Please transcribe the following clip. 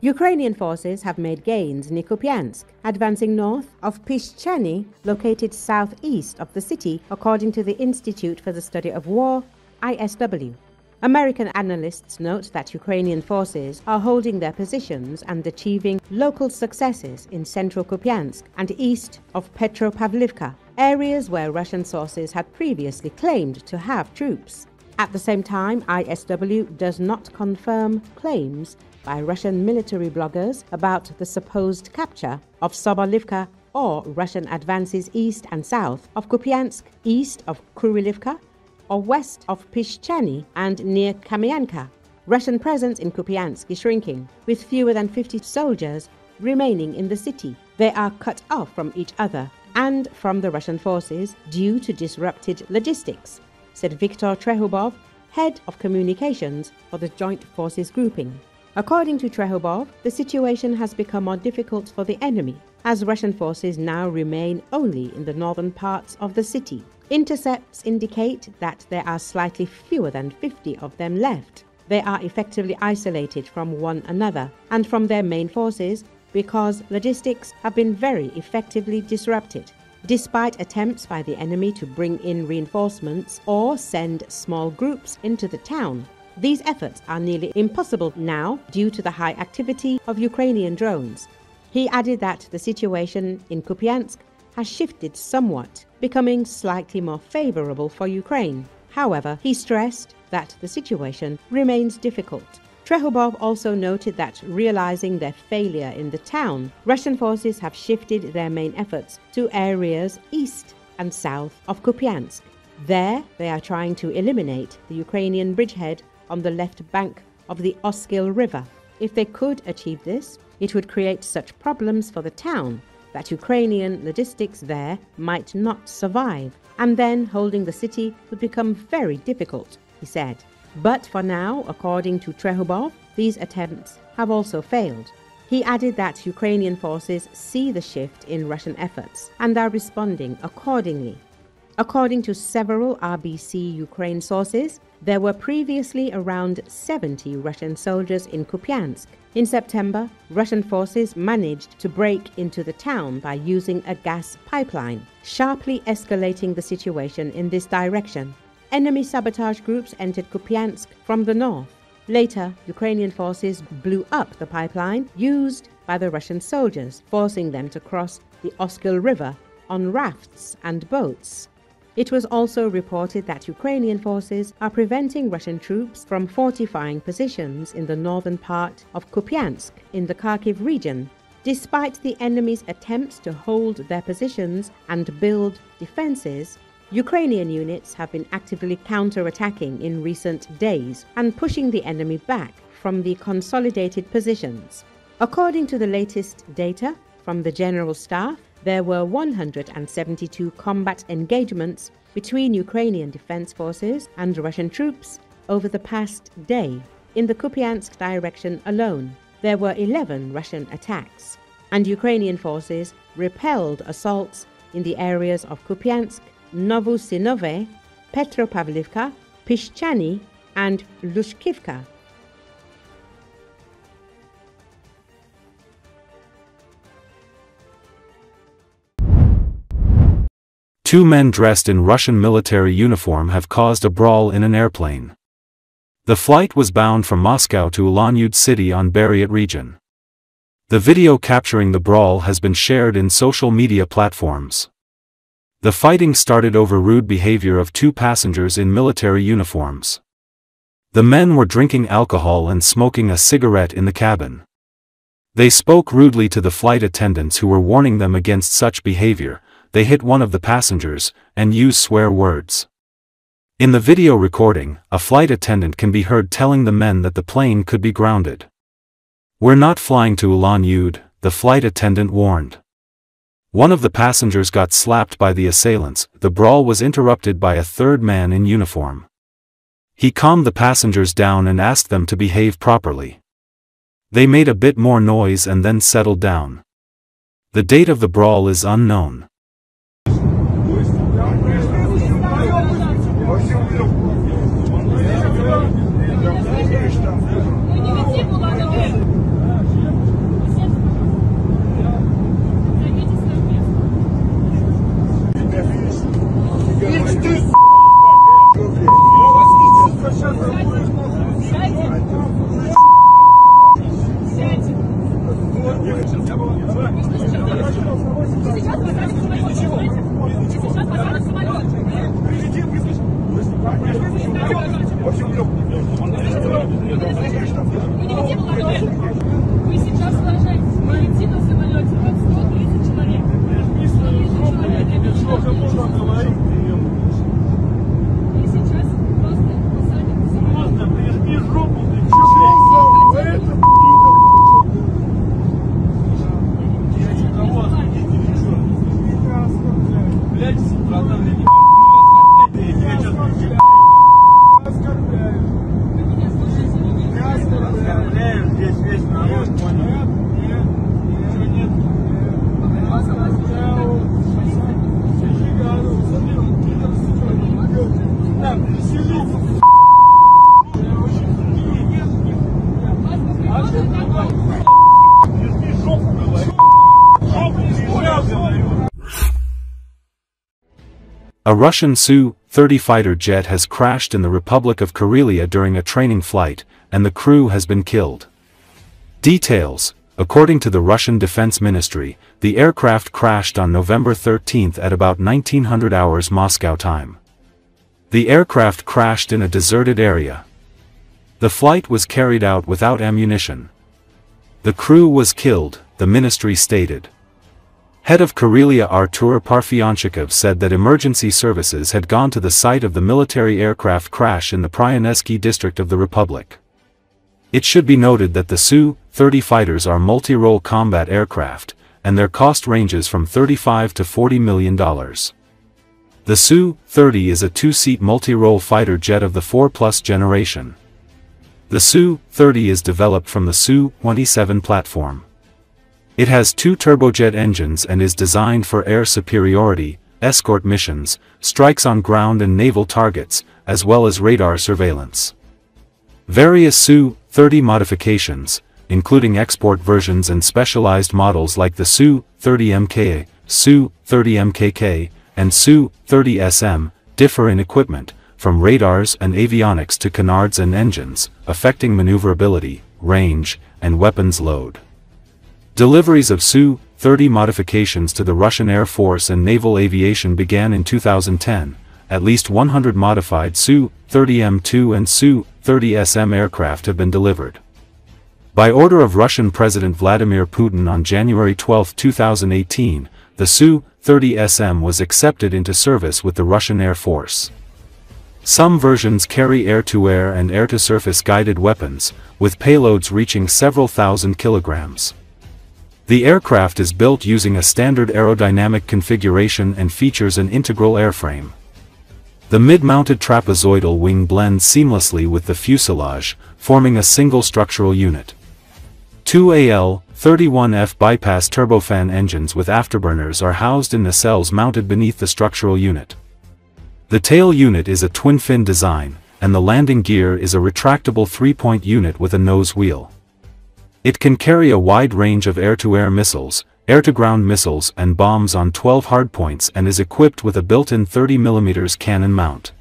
Ukrainian forces have made gains near Kupiansk, advancing north of Pishchane, located southeast of the city, according to the Institute for the Study of War, ISW. American analysts note that Ukrainian forces are holding their positions and achieving local successes in central Kupiansk and east of Petropavlivka, areas where Russian sources had previously claimed to have troops. At the same time, ISW does not confirm claims by Russian military bloggers about the supposed capture of Sobolivka or Russian advances east and south of Kupiansk, east of Kurylivka, or west of Pishchane and near Kamianka. Russian presence in Kupiansk is shrinking, with fewer than 50 soldiers remaining in the city. They are cut off from each other and from the Russian forces due to disrupted logistics, said Viktor Trehubov, head of communications for the Joint Forces grouping. According to Trehubov, the situation has become more difficult for the enemy, as Russian forces now remain only in the northern parts of the city. Intercepts indicate that there are slightly fewer than 50 of them left. They are effectively isolated from one another and from their main forces because logistics have been very effectively disrupted. Despite attempts by the enemy to bring in reinforcements or send small groups into the town, these efforts are nearly impossible now due to the high activity of Ukrainian drones. He added that the situation in Kupiansk has shifted somewhat, becoming slightly more favorable for Ukraine. However, he stressed that the situation remains difficult. Trehubov also noted that, realizing their failure in the town, Russian forces have shifted their main efforts to areas east and south of Kupiansk. There, they are trying to eliminate the Ukrainian bridgehead on the left bank of the Oskil River. If they could achieve this, it would create such problems for the town that Ukrainian logistics there might not survive, and then holding the city would become very difficult, he said. But for now, according to Trehubov, these attempts have also failed. He added that Ukrainian forces see the shift in Russian efforts and are responding accordingly. According to several RBC Ukraine sources, there were previously around 70 Russian soldiers in Kupiansk. In September, Russian forces managed to break into the town by using a gas pipeline, sharply escalating the situation in this direction. Enemy sabotage groups entered Kupiansk from the north. Later, Ukrainian forces blew up the pipeline used by the Russian soldiers, forcing them to cross the Oskil River on rafts and boats. It was also reported that Ukrainian forces are preventing Russian troops from fortifying positions in the northern part of Kupiansk in the Kharkiv region. Despite the enemy's attempts to hold their positions and build defenses, Ukrainian units have been actively counter-attacking in recent days and pushing the enemy back from the consolidated positions. According to the latest data from the General Staff, there were 172 combat engagements between Ukrainian defense forces and Russian troops over the past day. In the Kupiansk direction alone, there were 11 Russian attacks, and Ukrainian forces repelled assaults in the areas of Kupiansk, Novosinove, Petropavlivka, Pishchane, and Lushkivka. Two men dressed in Russian military uniform have caused a brawl in an airplane. The flight was bound from Moscow to Ulan-Ude city on Buryat region. The video capturing the brawl has been shared in social media platforms. The fighting started over rude behavior of two passengers in military uniforms. The men were drinking alcohol and smoking a cigarette in the cabin. They spoke rudely to the flight attendants who were warning them against such behavior. They hit one of the passengers and used swear words. In the video recording, a flight attendant can be heard telling the men that the plane could be grounded. "We're not flying to Ulan-Ude," the flight attendant warned. One of the passengers got slapped by the assailants. The brawl was interrupted by a third man in uniform. He calmed the passengers down and asked them to behave properly. They made a bit more noise and then settled down. The date of the brawl is unknown. Вы сейчас полетите на самолете от 130 человек. 130 человек. И сейчас просто посадят в самолет. Просто прижми жопу, ты чё? Я никого ответить не хочу. Блядь, братан, я не могу. Я сейчас оскорбляю. Вы меня слушаете или нет? Я оскорбляю. Здесь весь народ понял. Нет. A Russian Su-30 fighter jet has crashed in the Republic of Kurylivka during a training flight, and the crew has been killed. Details: according to the Russian Defense Ministry, the aircraft crashed on November 13 at about 1900 hours Moscow time. The aircraft crashed in a deserted area. The flight was carried out without ammunition. The crew was killed, the ministry stated. Head of Kurylivka Artur Parfyanchikov said that emergency services had gone to the site of the military aircraft crash in the Pryanesky district of the Republic. It should be noted that the Su-30 fighters are multi-role combat aircraft, and their cost ranges from $35 to $40 million. The Su-30 is a two-seat multi-role fighter jet of the 4+ generation. The Su-30 is developed from the Su-27 platform. It has two turbojet engines and is designed for air superiority, escort missions, strikes on ground and naval targets, as well as radar surveillance. Various Su-30 modifications, including export versions and specialized models like the Su-30MKA, Su-30MKK, and Su-30SM, differ in equipment, from radars and avionics to canards and engines, affecting maneuverability, range, and weapons load. Deliveries of Su-30 modifications to the Russian Air Force and Naval Aviation began in 2010. At least 100 modified Su-30M2 and Su-30SM aircraft have been delivered. By order of Russian President Vladimir Putin on January 12, 2018, the Su-30SM was accepted into service with the Russian Air Force. Some versions carry air-to-air and air-to-surface guided weapons, with payloads reaching several thousand kilograms. The aircraft is built using a standard aerodynamic configuration and features an integral airframe. The mid-mounted trapezoidal wing blends seamlessly with the fuselage, forming a single structural unit. Two AL-31F bypass turbofan engines with afterburners are housed in nacelles mounted beneath the structural unit. The tail unit is a twin-fin design, and the landing gear is a retractable three-point unit with a nose wheel. It can carry a wide range of air-to-air missiles, air-to-ground missiles and bombs on 12 hardpoints and is equipped with a built-in 30mm cannon mount.